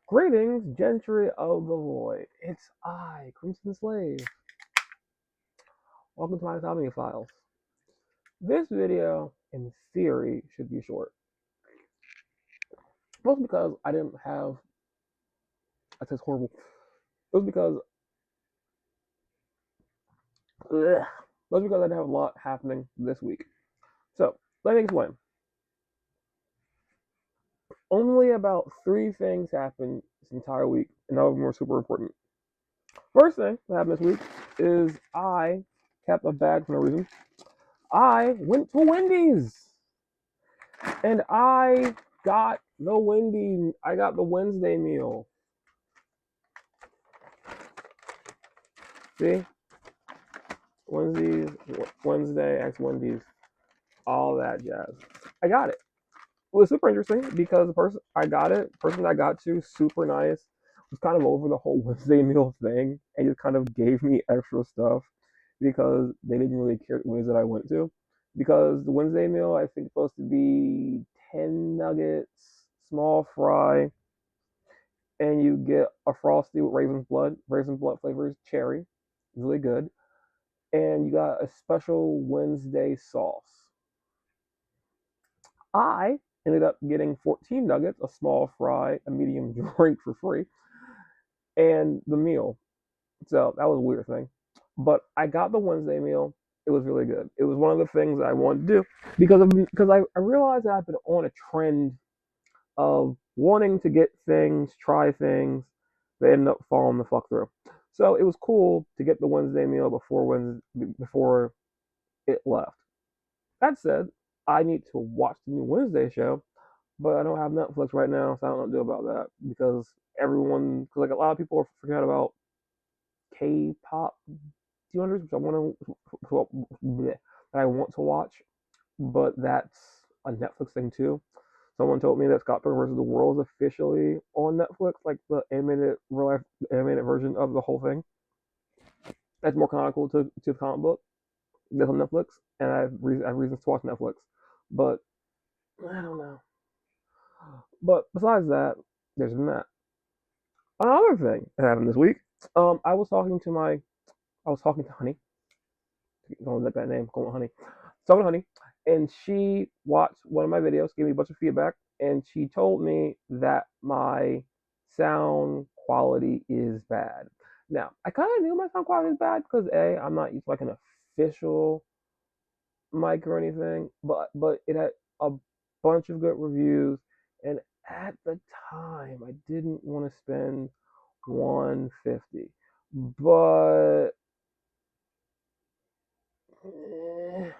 Greetings, gentry of the void. It's I, CrimsonSlave. Welcome to my Insomnia files. This video, in theory, should be short. Mostly because I didn't have. That's horrible. It was because. Ugh, mostly because I didn't have a lot happening this week. So, let me explain. Only about 3 things happened this entire week, and none of them were super important. First thing that happened this week is I kept a bag for no reason. I went to Wendy's. And I got the Wednesday meal. See? Wednesday, X Wendy's, all that jazz. I got it. It was super interesting because the person I got to, super nice, was kind of over the whole Wednesday meal thing and just kind of gave me extra stuff because they didn't really care what it was that I went to. Because the Wednesday meal, I think, is supposed to be 10 nuggets, small fry, and you get a frosty with raisin blood flavors, cherry, really good, and you got a special Wednesday sauce. I ended up getting 14 nuggets, a small fry, a medium drink for free, and the meal. So that was a weird thing, but I got the Wednesday meal. It was really good. It was one of the things I wanted to do because I realized that I've been on a trend of wanting to get things, try things, they end up falling the fuck through. So it was cool to get the Wednesday meal before it left. That said, I need to watch the new Wednesday show, but I don't have Netflix right now, so I don't know what to do about that because like a lot of people are forgetting about K-pop 200, which that I want to watch, but that's a Netflix thing too. Someone told me that Scott Pilgrim vs. the World is officially on Netflix, like the animated real life animated version of the whole thing. That's more canonical to the comic book. That's on Netflix, and I have reasons to watch Netflix. But I don't know. But besides that, there's been that. Another thing that happened this week. I was talking to Honey. Don't let that name. Call her Honey. Talking to Honey, and she watched one of my videos, gave me a bunch of feedback, and she told me that my sound quality is bad. Now, I kind of knew my sound quality is bad because I'm not used to like an official mic or anything, but it had a bunch of good reviews, and at the time, I didn't want to spend 150, but eh,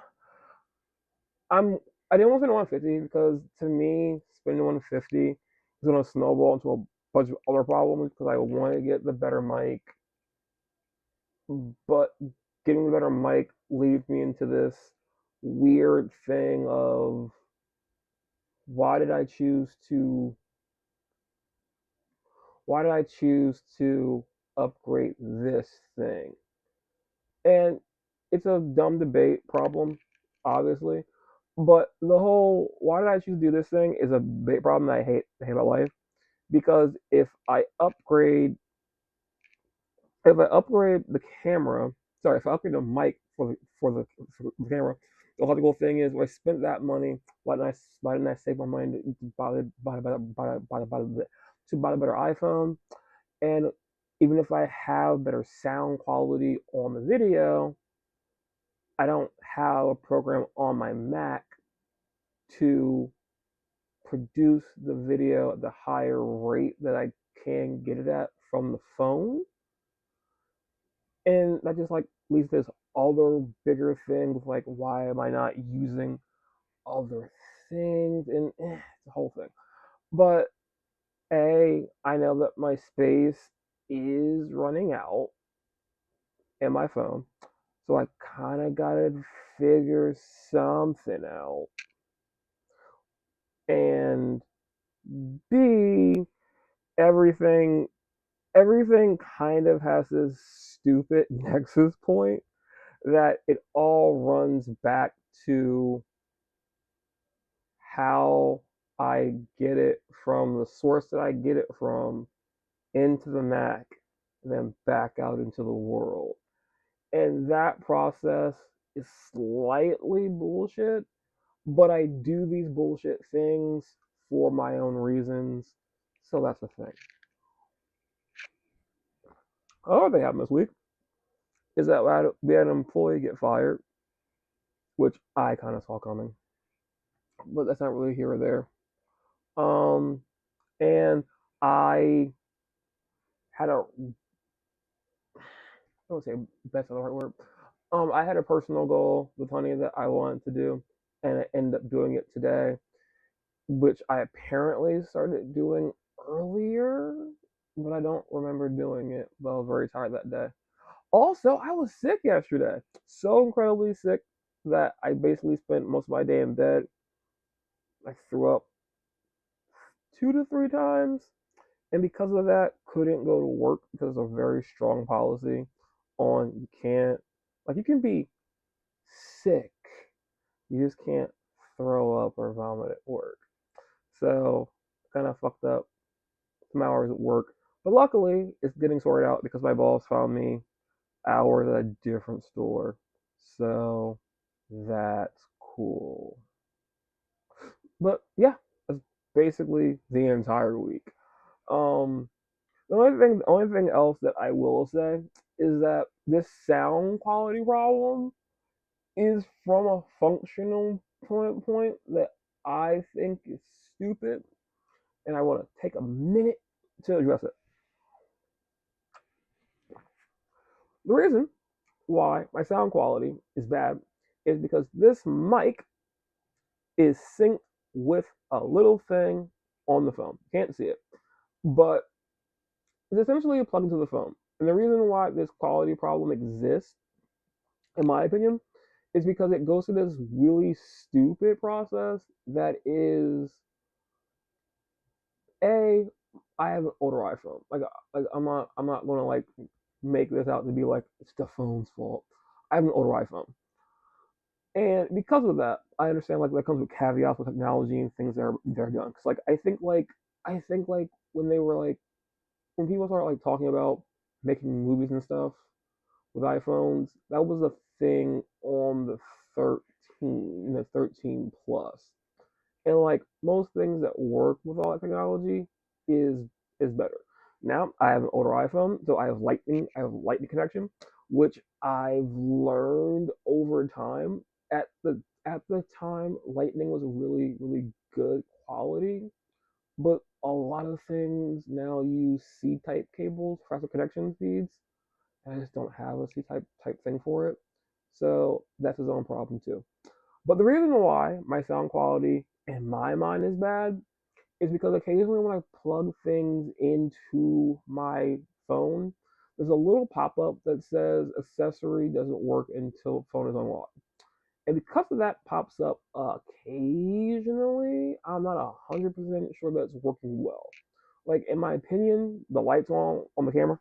I'm I didn't want to spend 150 because to me, spending 150 is going to snowball into a bunch of other problems because I want to get the better mic, but getting the better mic leads me into this weird thing of why did I choose to why did I choose to upgrade this thing? And it's a dumb debate problem, obviously. But the whole why did I choose to do this thing is a big problem that I hate about life. Because if I upgrade the camera, sorry, if I upgrade the mic for the camera, the logical thing is, well, I spent that money. Why didn't I save my money to buy a better iPhone? And even if I have better sound quality on the video, I don't have a program on my Mac to produce the video at the higher rate that I can get it at from the phone. And that just like leads to this other bigger thing with like, why am I not using other things? And it's a whole thing. But I know that my space is running out in my phone. So I kind of got to figure something out. And B, everything everything kind of has this stupid nexus point that it all runs back to how I get it from the source that I get it from into the Mac, and then back out into the world. And that process is slightly bullshit, but I do these bullshit things for my own reasons. So that's the thing. Other thing happened this week is that we had an employee get fired, which I kind of saw coming, but that's not really here or there. Um, and I had a, I don't say best of the right word. I had a personal goal with Honey that I wanted to do, and I ended up doing it today, which I apparently started doing earlier, but I don't remember doing it. But I was very tired that day. Also, I was sick yesterday, so incredibly sick that I basically spent most of my day in bed. I threw up 2 to 3 times, and because of that, couldn't go to work because of a very strong policy on you can't, like, you can be sick, you just can't throw up or vomit at work. So kind of fucked up some hours at work, but luckily it's getting sorted out because my boss found me hours at a different store. So that's cool. But yeah, that's basically the entire week. Um, the only thing else that I will say is that this sound quality problem is from a functional point that I think is stupid, and I want to take a minute to address it. The reason why my sound quality is bad is because this mic is synced with a little thing on the phone. Can't see it, but it's essentially plugged into the phone. And the reason why this quality problem exists, in my opinion, is because it goes through this really stupid process that is a I have an older iPhone. I'm not gonna like make this out to be like it's the phone's fault. I have an older iPhone. And because of that, I understand like that comes with caveats with technology and things that they're done. Cause like I think like when they were like when people start like talking about making movies and stuff with iPhones, that was a thing on the 13 plus. And like most things that work with all that technology is is better. Now I have an older iPhone, so I have lightning connection, which I've learned over time. At the time, lightning was really really good quality, but a lot of things now use C type cables for faster connection speeds. And I just don't have a C type thing for it. So that's his own problem too. But the reason why my sound quality in my mind is bad is because occasionally when I plug things into my phone, there's a little pop up that says accessory doesn't work until phone is unlocked. And because of that pops up occasionally, I'm not 100% sure that's working well. Like in my opinion, the lights on the camera,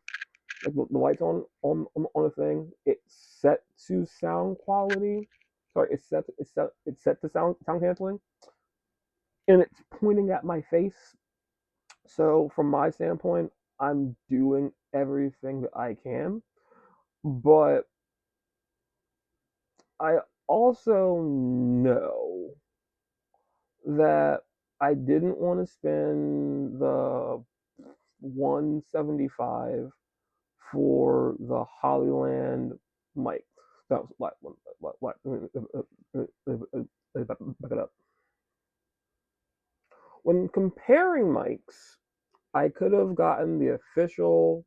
like the lights on the thing, it's set to sound quality. Sorry, it's set to sound canceling, and it's pointing at my face. So from my standpoint, I'm doing everything that I can, but I also know that I didn't want to spend the 175 for the Hollyland mic. That was what, back it up. When comparing mics, I could have gotten the official,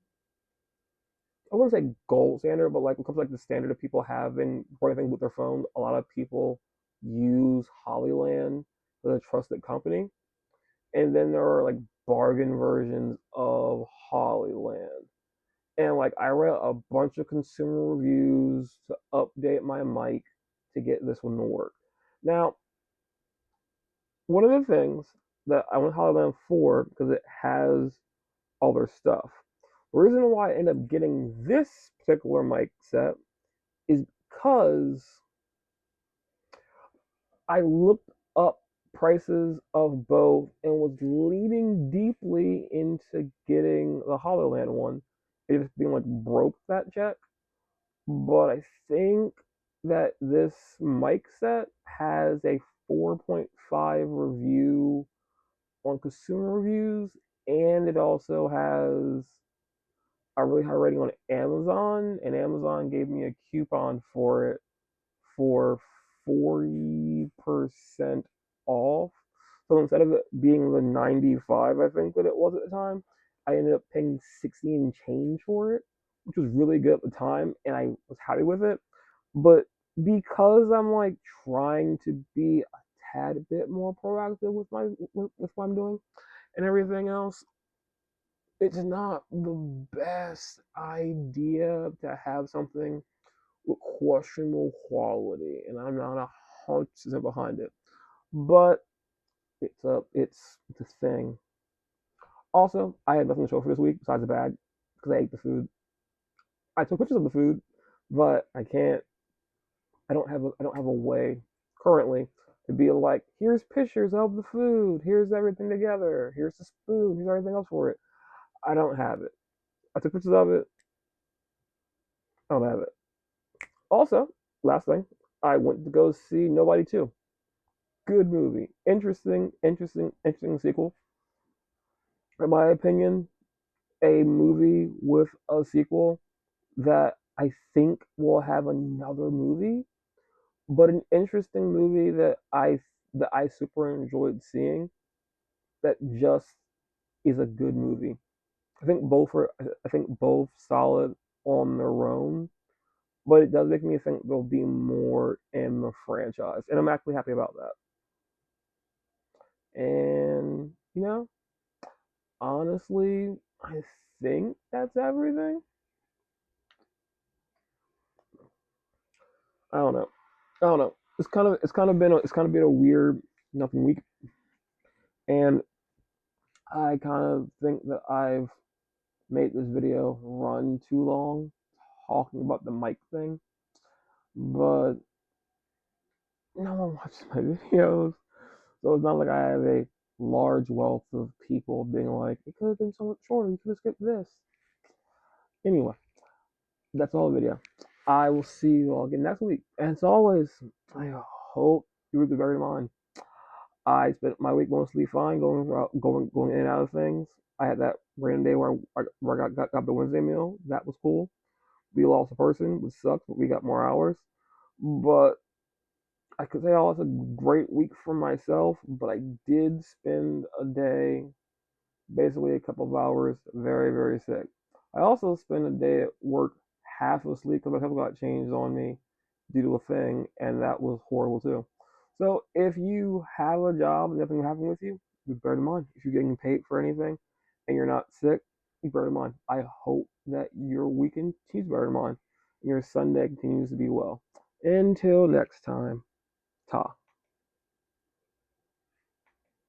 I wouldn't say gold standard, but like when it comes to like the standard of people having recording things with their phone, a lot of people use Hollyland as a trusted company. And then there are like bargain versions of Hollyland. And like I read a bunch of consumer reviews to update my mic to get this one to work. Now, one of the things that I went Hollyland for because it has all their stuff. The reason why I ended up getting this particular mic set is because I looked up prices of both and was leading deeply into getting the HoloLand one, it just being like broke that check. But I think that this mic set has a 4.5 review on consumer reviews, and it also has a really high rating on Amazon, and Amazon gave me a coupon for it for 40% off. So instead of it being the 95, I think that it was at the time, I ended up paying 60 and change for it, which was really good at the time, and I was happy with it. But because I'm like trying to be a tad bit more proactive with with what I'm doing and everything else, it's not the best idea to have something with questionable quality, and I'm not 100% behind it. But it's a thing. Also, I had nothing to show for this week besides the bag because I ate the food. I took pictures of the food, but I can't. I don't have a way currently to be like, here's pictures of the food, here's everything together, here's the spoon, here's everything else for it. I don't have it. I took pictures of it. I don't have it. Also, last thing, I went to go see Nobody 2. Good movie. Interesting sequel. In my opinion, a movie with a sequel that I think will have another movie, but an interesting movie that I super enjoyed seeing that just is a good movie. I think both solid on their own, but it does make me think there'll be more in the franchise, and I'm actually happy about that. And honestly, I think that's everything. I don't know. I don't know. It's kind of been a weird nothing week, and I kind of think that I've made this video run too long talking about the mic thing, but no one watches my videos, so it's not like I have a large wealth of people being like, it could have been so much shorter. You could have skipped this. Anyway, that's all the video. I will see you all again next week. And as always, I hope you week was better than mine. I spent my week mostly fine, going in and out of things. I had that random day where I got the Wednesday meal. That was cool. We lost a person, which sucks, but we got more hours. But I could say I was a great week for myself, but I did spend a day, basically a couple of hours, very, very sick. I also spent a day at work half asleep because my couple got changed on me due to a thing, and that was horrible too. So if you have a job and nothing happened with you, you bear in mind. If you're getting paid for anything and you're not sick, you bear in mind. I hope that your weekend continues better in mind and your Sunday continues to be well. Until next time, ta.